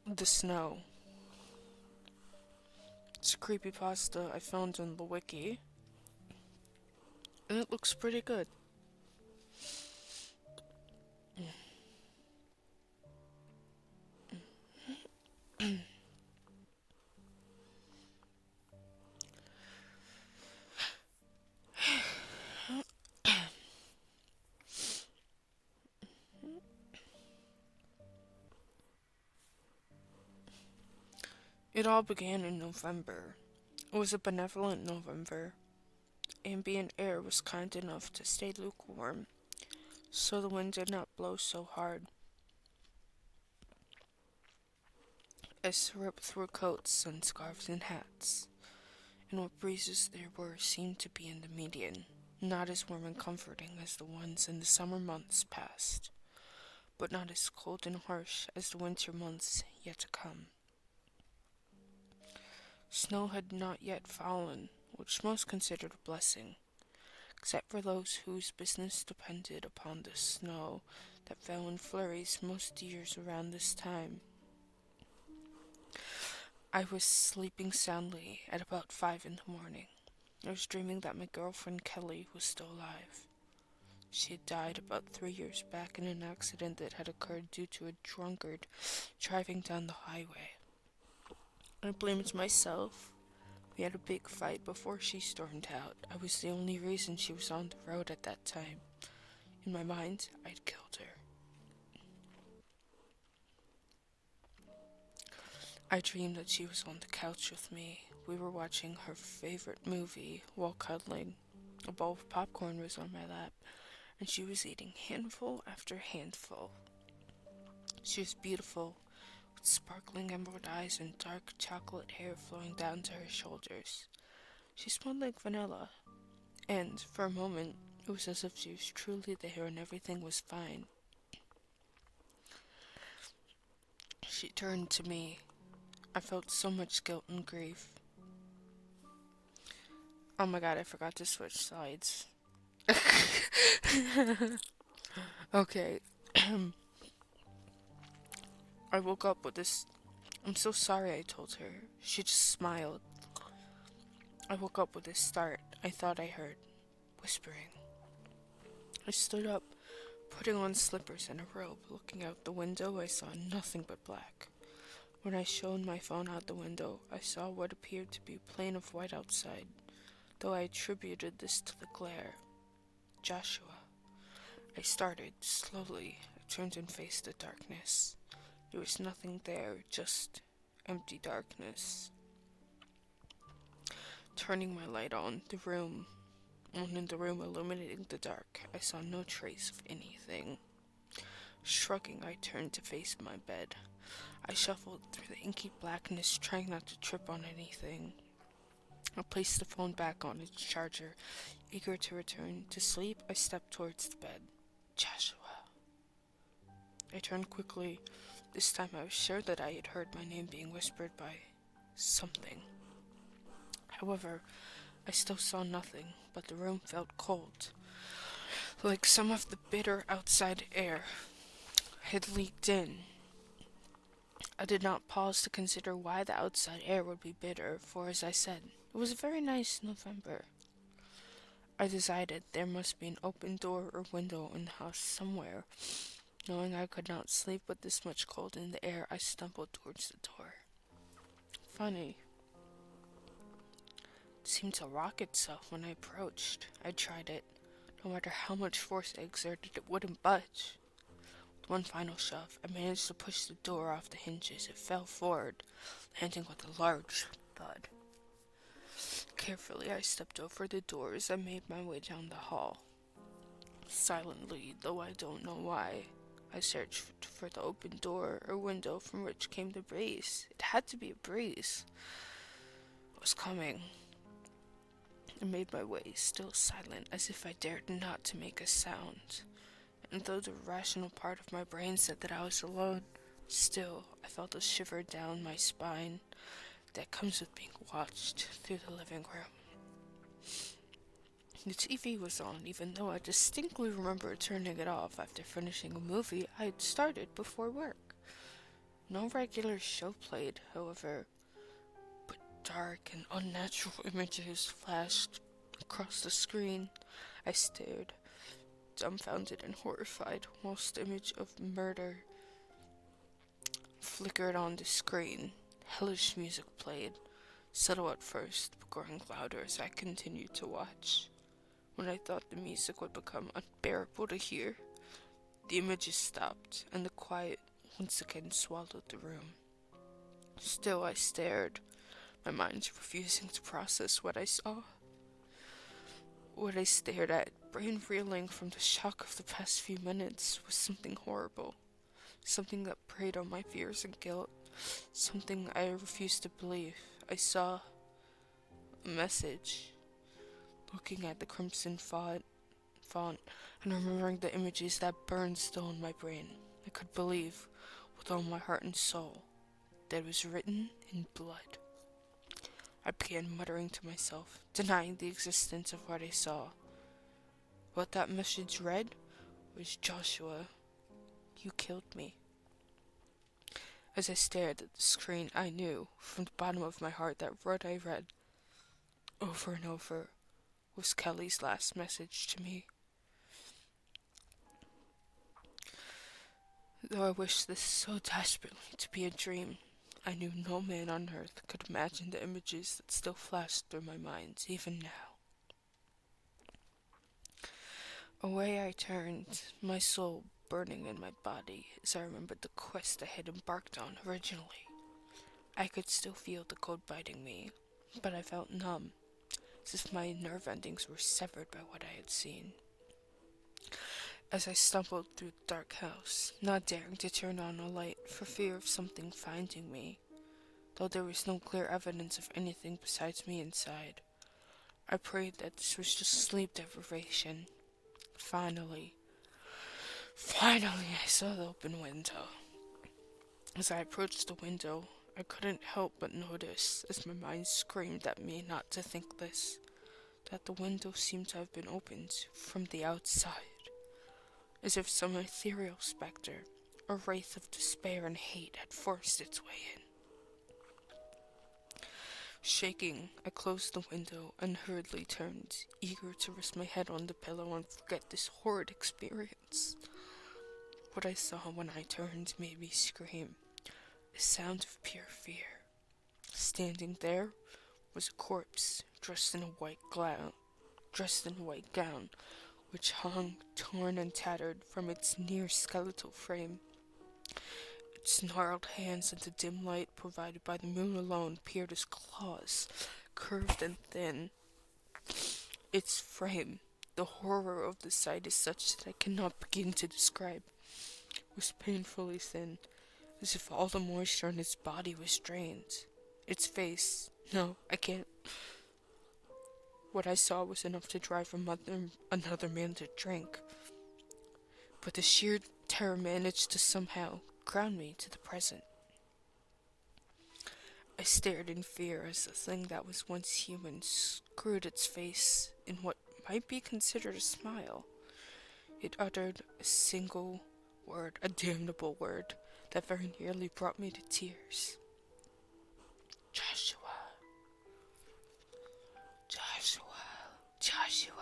The Snow. It's a creepypasta I found on the wiki, and it looks pretty good. It all began in November. It was a benevolent November. Ambient air was kind enough to stay lukewarm, so the wind did not blow so hard as to rip through coats and scarves and hats. And what breezes there were seemed to be in the median, not as warm and comforting as the ones in the summer months past, but not as cold and harsh as the winter months yet to come. Snow had not yet fallen, which most considered a blessing, except for those whose business depended upon the snow that fell in flurries most years around this time. I was sleeping soundly at about 5 in the morning. I was dreaming that my girlfriend Kelly was still alive. She had died about 3 years back in an accident that had occurred due to a drunkard driving down the highway. I blamed myself. We had a big fight before she stormed out. I was the only reason she was on the road at that time. In my mind, I'd killed her. I dreamed that she was on the couch with me. We were watching her favorite movie while cuddling. A bowl of popcorn was on my lap, and she was eating handful after handful. She was beautiful, with sparkling emerald eyes and dark chocolate hair flowing down to her shoulders. She smelled like vanilla, and for a moment, it was as if she was truly there and everything was fine. She turned to me. I felt so much guilt and grief. Oh my god, I forgot to switch sides. Okay. I woke up with this. I'm so sorry, I told her. She just smiled. I woke up with this start. I thought I heard whispering. I stood up, putting on slippers and a robe. Looking out the window, I saw nothing but black. When I shone my phone out the window, I saw what appeared to be a plane of white outside, though I attributed this to the glare. Joshua. I started, slowly. I turned and faced the darkness. There was nothing there, just empty darkness. Turning my light on in the room illuminating the dark, I saw no trace of anything. Shrugging, I turned to face my bed. I shuffled through the inky blackness, trying not to trip on anything. I placed the phone back on its charger. Eager to return to sleep, I stepped towards the bed. Joshua. I turned quickly. This time I was sure that I had heard my name being whispered by something. However, I still saw nothing, but the room felt cold, like some of the bitter outside air had leaked in. I did not pause to consider why the outside air would be bitter, for as I said, it was a very nice November. I decided there must be an open door or window in the house somewhere. Knowing I could not sleep with this much cold in the air, I stumbled towards the door. Funny. It seemed to rock itself when I approached. I tried it. No matter how much force I exerted, it wouldn't budge. With one final shove, I managed to push the door off the hinges. It fell forward, landing with a large thud. Carefully, I stepped over the doors and made my way down the hall. Silently, though I don't know why, I searched for the open door or window from which came the breeze. It had to be a breeze. It was coming. I made my way, still silent, as if I dared not to make a sound. And though the rational part of my brain said that I was alone, still I felt a shiver down my spine that comes with being watched through the living room. The TV was on, even though I distinctly remember turning it off after finishing a movie I had started before work. No regular show played, however, but dark and unnatural images flashed across the screen. I stared, dumbfounded and horrified, whilst the image of murder flickered on the screen. Hellish music played, subtle at first, but growing louder as I continued to watch. When I thought the music would become unbearable to hear, the images stopped, and the quiet once again swallowed the room. Still I stared, my mind refusing to process what I saw. What I stared at, brain reeling from the shock of the past few minutes, was something horrible. Something that preyed on my fears and guilt. Something I refused to believe. I saw a message. Looking at the crimson font and remembering the images that burned still in my brain, I could believe, with all my heart and soul, that it was written in blood. I began muttering to myself, denying the existence of what I saw. What that message read was, "Joshua, you killed me." As I stared at the screen, I knew, from the bottom of my heart, that what I read, over and over, was Kelly's last message to me. Though I wished this so desperately to be a dream, I knew no man on earth could imagine the images that still flashed through my mind, even now. Away I turned, my soul burning in my body as I remembered the quest I had embarked on originally. I could still feel the cold biting me, but I felt numb, as if my nerve endings were severed by what I had seen. As I stumbled through the dark house, not daring to turn on a light for fear of something finding me, though there was no clear evidence of anything besides me inside, I prayed that this was just sleep deprivation. Finally, I saw the open window. As I approached the window, I couldn't help but notice, as my mind screamed at me not to think this, that the window seemed to have been opened from the outside, as if some ethereal specter, or wraith of despair and hate, had forced its way in. Shaking, I closed the window and hurriedly turned, eager to rest my head on the pillow and forget this horrid experience. What I saw when I turned made me scream, a sound of pure fear. Standing there was a corpse dressed in a white gown, which hung torn and tattered from its near skeletal frame. Its gnarled hands in the dim light provided by the moon alone appeared as claws, curved and thin. Its frame, the horror of the sight is such that I cannot begin to describe, was painfully thin, as if all the moisture in its body was drained. Its face, no, I can't. What I saw was enough to drive another man to drink. But the sheer terror managed to somehow ground me to the present. I stared in fear as the thing that was once human screwed its face in what might be considered a smile. It uttered a single word, a damnable word, that very nearly brought me to tears. Joshua. Joshua. Joshua.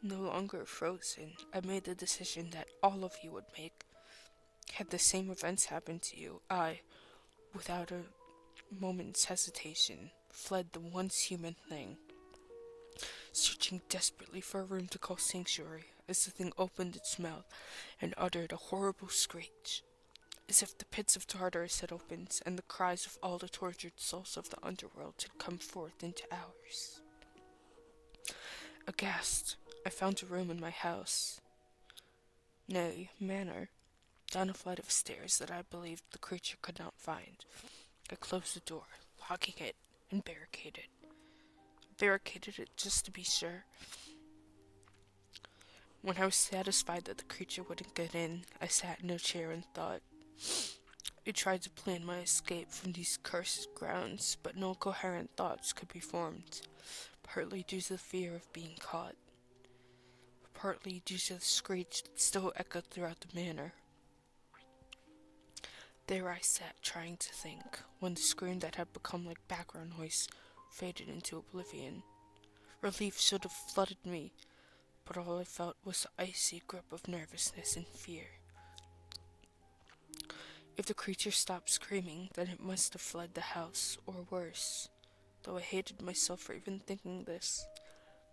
No longer frozen, I made the decision that all of you would make. Had the same events happened to you, I, without a moment's hesitation, fled the once human thing, searching desperately for a room to call sanctuary, as the thing opened its mouth and uttered a horrible screech, as if the pits of Tartarus had opened and the cries of all the tortured souls of the underworld had come forth into ours. Aghast, I found a room in my house, nay, manor, down a flight of stairs that I believed the creature could not find. I closed the door, locking it, and barricaded it just to be sure. When I was satisfied that the creature wouldn't get in, I sat in a chair and thought. I tried to plan my escape from these cursed grounds, but no coherent thoughts could be formed, partly due to the fear of being caught, partly due to the screech that still echoed throughout the manor. There I sat, trying to think, when the scream that had become like background noise faded into oblivion. Relief should have flooded me, but all I felt was the icy grip of nervousness and fear. If the creature stopped screaming, then it must have fled the house, or worse. Though I hated myself for even thinking this,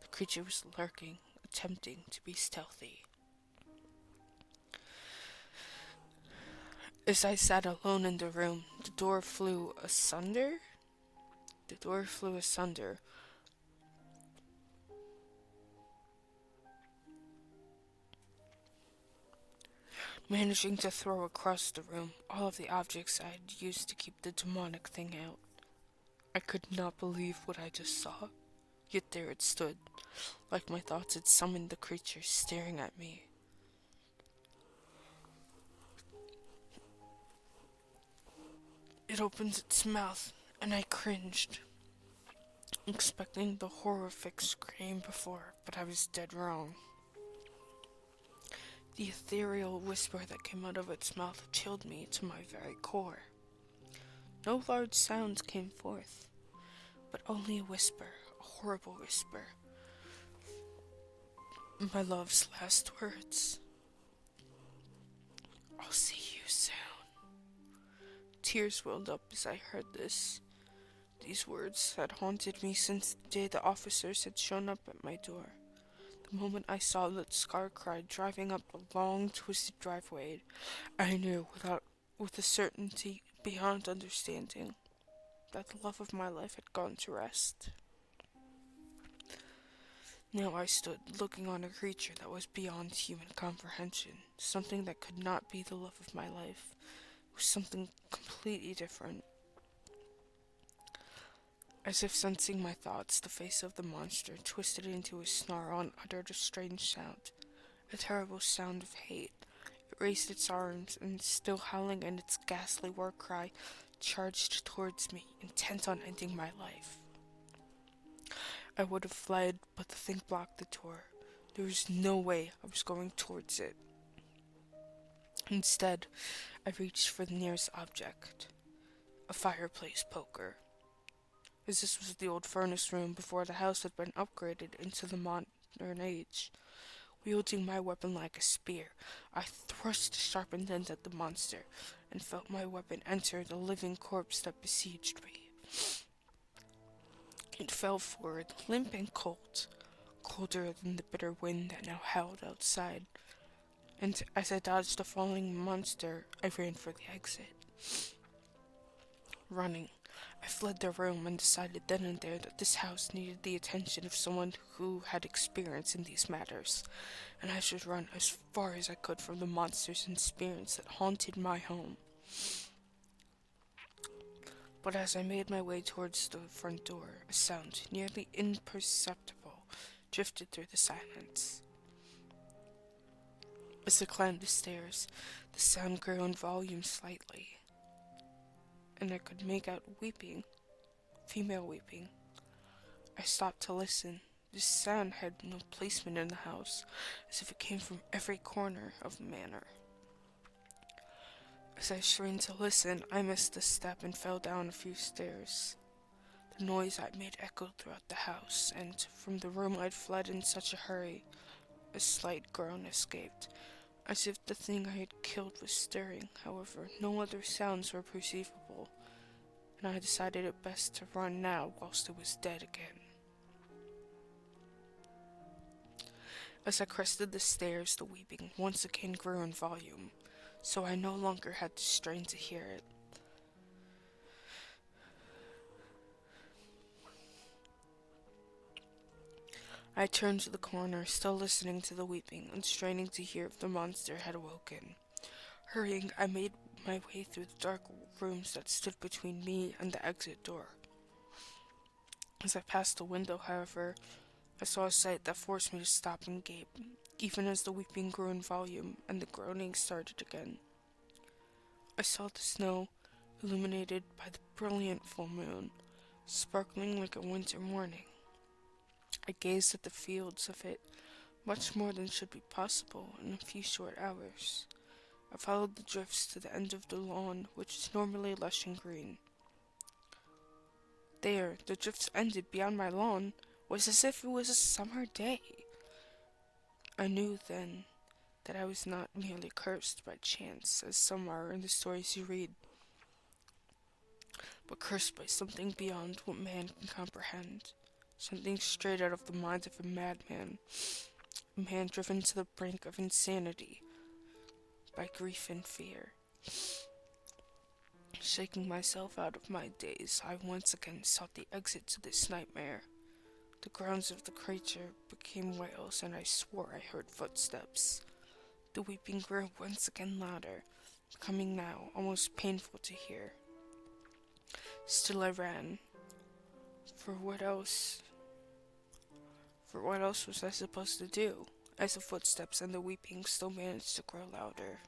the creature was lurking, attempting to be stealthy. As I sat alone in the room, the door flew asunder, managing to throw across the room all of the objects I had used to keep the demonic thing out. I could not believe what I just saw, yet there it stood, like my thoughts had summoned the creature staring at me. It opened its mouth, and I cringed, expecting the horrific scream before, but I was dead wrong. The ethereal whisper that came out of its mouth chilled me to my very core. No large sounds came forth, but only a whisper, a horrible whisper. My love's last words. I'll see you soon. Tears welled up as I heard this. These words had haunted me since the day the officers had shown up at my door. The moment I saw that Scar cried driving up the long, twisted driveway, I knew with a certainty beyond understanding that the love of my life had gone to rest. Now I stood looking on a creature that was beyond human comprehension, something that could not be the love of my life. It was something completely different. As if sensing my thoughts, the face of the monster twisted into a snarl and uttered a strange sound, a terrible sound of hate. It raised its arms and, still howling in its ghastly war cry, charged towards me, intent on ending my life. I would have fled, but the thing blocked the door. There was no way I was going towards it. Instead, I reached for the nearest object, a fireplace poker. As this was the old furnace room before the house had been upgraded into the modern age. Wielding my weapon like a spear, I thrust the sharpened end at the monster, and felt my weapon enter the living corpse that besieged me. It fell forward, limp and cold, colder than the bitter wind that now howled outside, and as I dodged the falling monster, I ran for the exit. Running, I fled the room and decided then and there that this house needed the attention of someone who had experience in these matters, and I should run as far as I could from the monsters and spirits that haunted my home. But as I made my way towards the front door, a sound, nearly imperceptible, drifted through the silence. As I climbed the stairs, the sound grew in volume slightly, and I could make out weeping, female weeping. I stopped to listen. This sound had no placement in the house, as if it came from every corner of the manor. As I strained to listen, I missed a step and fell down a few stairs. The noise I made echoed throughout the house, and from the room I'd fled in such a hurry, a slight groan escaped, as if the thing I had killed was stirring. However, no other sounds were perceivable, and I decided it best to run now whilst it was dead again. As I crested the stairs, the weeping once again grew in volume, so I no longer had to strain to hear it. I turned to the corner, still listening to the weeping and straining to hear if the monster had awoken. Hurrying, I made my way through the dark rooms that stood between me and the exit door. As I passed the window, however, I saw a sight that forced me to stop and gape, even as the weeping grew in volume and the groaning started again. I saw the snow, illuminated by the brilliant full moon, sparkling like a winter morning. I gazed at the fields of it, much more than should be possible in a few short hours. I followed the drifts to the end of the lawn, which is normally lush and green. There, the drifts ended beyond my lawn. It was as if it was a summer day. I knew then that I was not merely cursed by chance, as some are in the stories you read, but cursed by something beyond what man can comprehend. Something straight out of the mind of a madman. A man driven to the brink of insanity by grief and fear. Shaking myself out of my daze, I once again sought the exit to this nightmare. The groans of the creature became wails, and I swore I heard footsteps. The weeping grew once again louder, becoming now almost painful to hear. Still I ran. For what else was I supposed to do, as the footsteps and the weeping still managed to grow louder?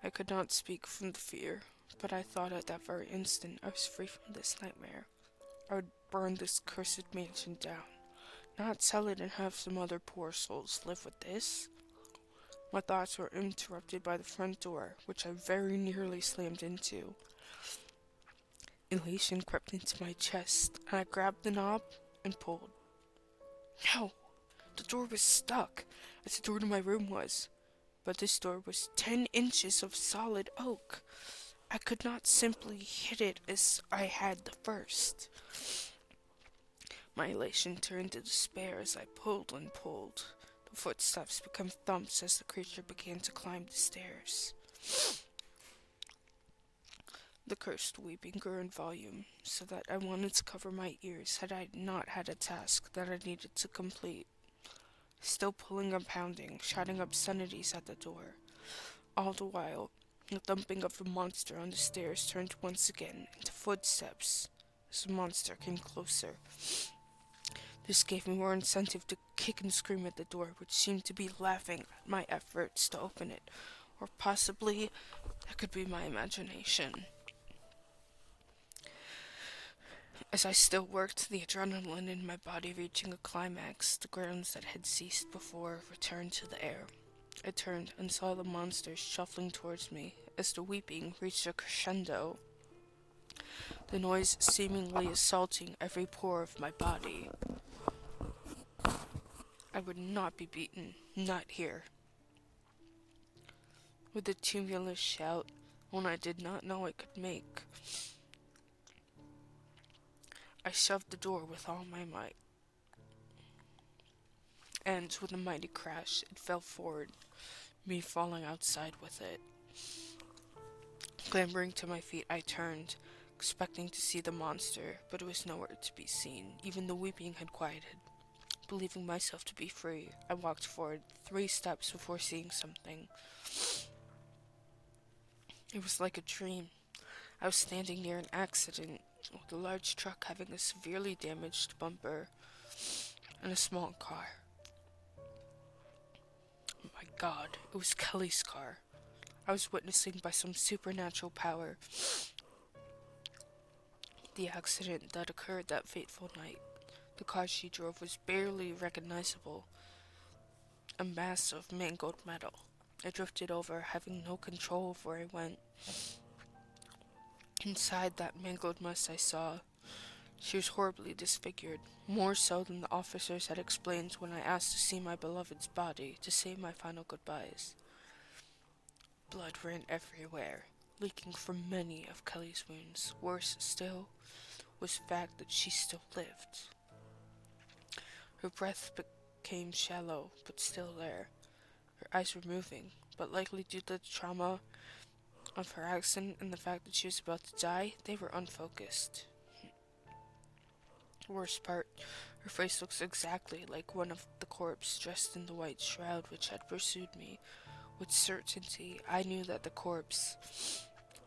I could not speak from the fear, but I thought at that very instant I was free from this nightmare. I would burn this cursed mansion down, not sell it and have some other poor souls live with this. My thoughts were interrupted by the front door, which I very nearly slammed into. Elation crept into my chest, and I grabbed the knob and pulled. No! The door was stuck, as the door to my room was. But this door was 10 inches of solid oak. I could not simply hit it as I had the first. My elation turned to despair as I pulled and pulled. The footsteps became thumps as the creature began to climb the stairs. The cursed weeping grew in volume, so that I wanted to cover my ears had I not had a task that I needed to complete. Still pulling and pounding, shouting obscenities at the door. All the while, the thumping of the monster on the stairs turned once again into footsteps as the monster came closer. This gave me more incentive to kick and scream at the door, which seemed to be laughing at my efforts to open it, or possibly that could be my imagination. As I still worked, the adrenaline in my body reaching a climax, the groans that had ceased before returned to the air. I turned and saw the monsters shuffling towards me as the weeping reached a crescendo, the noise seemingly assaulting every pore of my body. I would not be beaten, not here. With a tumultuous shout, one I did not know it could make, I shoved the door with all my might, and with a mighty crash, it fell forward, me falling outside with it. Clambering to my feet, I turned, expecting to see the monster, but it was nowhere to be seen. Even the weeping had quieted. Believing myself to be free, I walked forward 3 steps before seeing something. It was like a dream. I was standing near an accident, with a large truck having a severely damaged bumper and a small car. Oh my God, it was Kelly's car. I was witnessing by some supernatural power the accident that occurred that fateful night. The car she drove was barely recognizable, a mass of mangled metal. I drifted over, having no control of where I went. Inside that mangled mess I saw, she was horribly disfigured, more so than the officers had explained when I asked to see my beloved's body to say my final goodbyes. Blood ran everywhere, leaking from many of Kelly's wounds. Worse still was the fact that she still lived. Her breath became shallow, but still there. Her eyes were moving, but likely due to the trauma of her accident and the fact that she was about to die, they were unfocused. The worst part, her face looks exactly like one of the corpse dressed in the white shroud which had pursued me. With certainty, I knew that the corpse,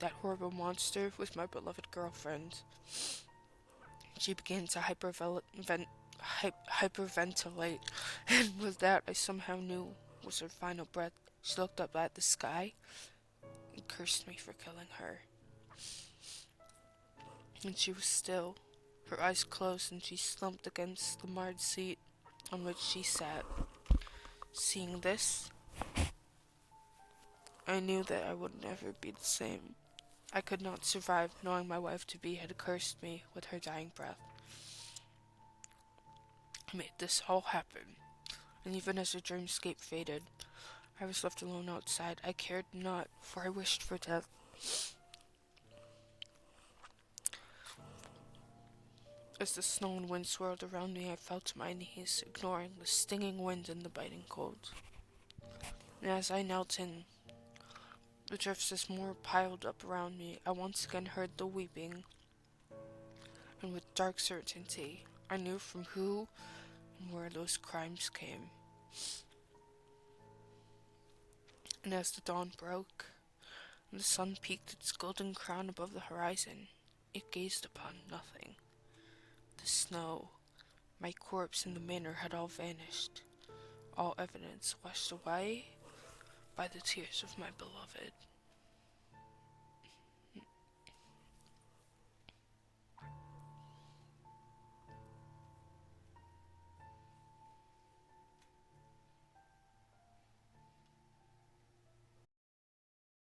that horrible monster, was my beloved girlfriend. She began to hyperventilate, and with that I somehow knew was her final breath. She looked up at the sky and cursed me for killing her. And she was still, her eyes closed, and she slumped against the marred seat on which she sat. Seeing this, I knew that I would never be the same. I could not survive knowing my wife-to-be had cursed me with her dying breath. I made this all happen, and even as the dreamscape faded, I was left alone outside. I cared not, for I wished for death. As the snow and wind swirled around me, I fell to my knees, ignoring the stinging wind and the biting cold. And as I knelt in, the drifts as more piled up around me, I once again heard the weeping, and with dark certainty, I knew from who and where those crimes came. And as the dawn broke, and the sun peaked its golden crown above the horizon, it gazed upon nothing. The snow, my corpse, and the manor had all vanished, all evidence washed away by the tears of my beloved.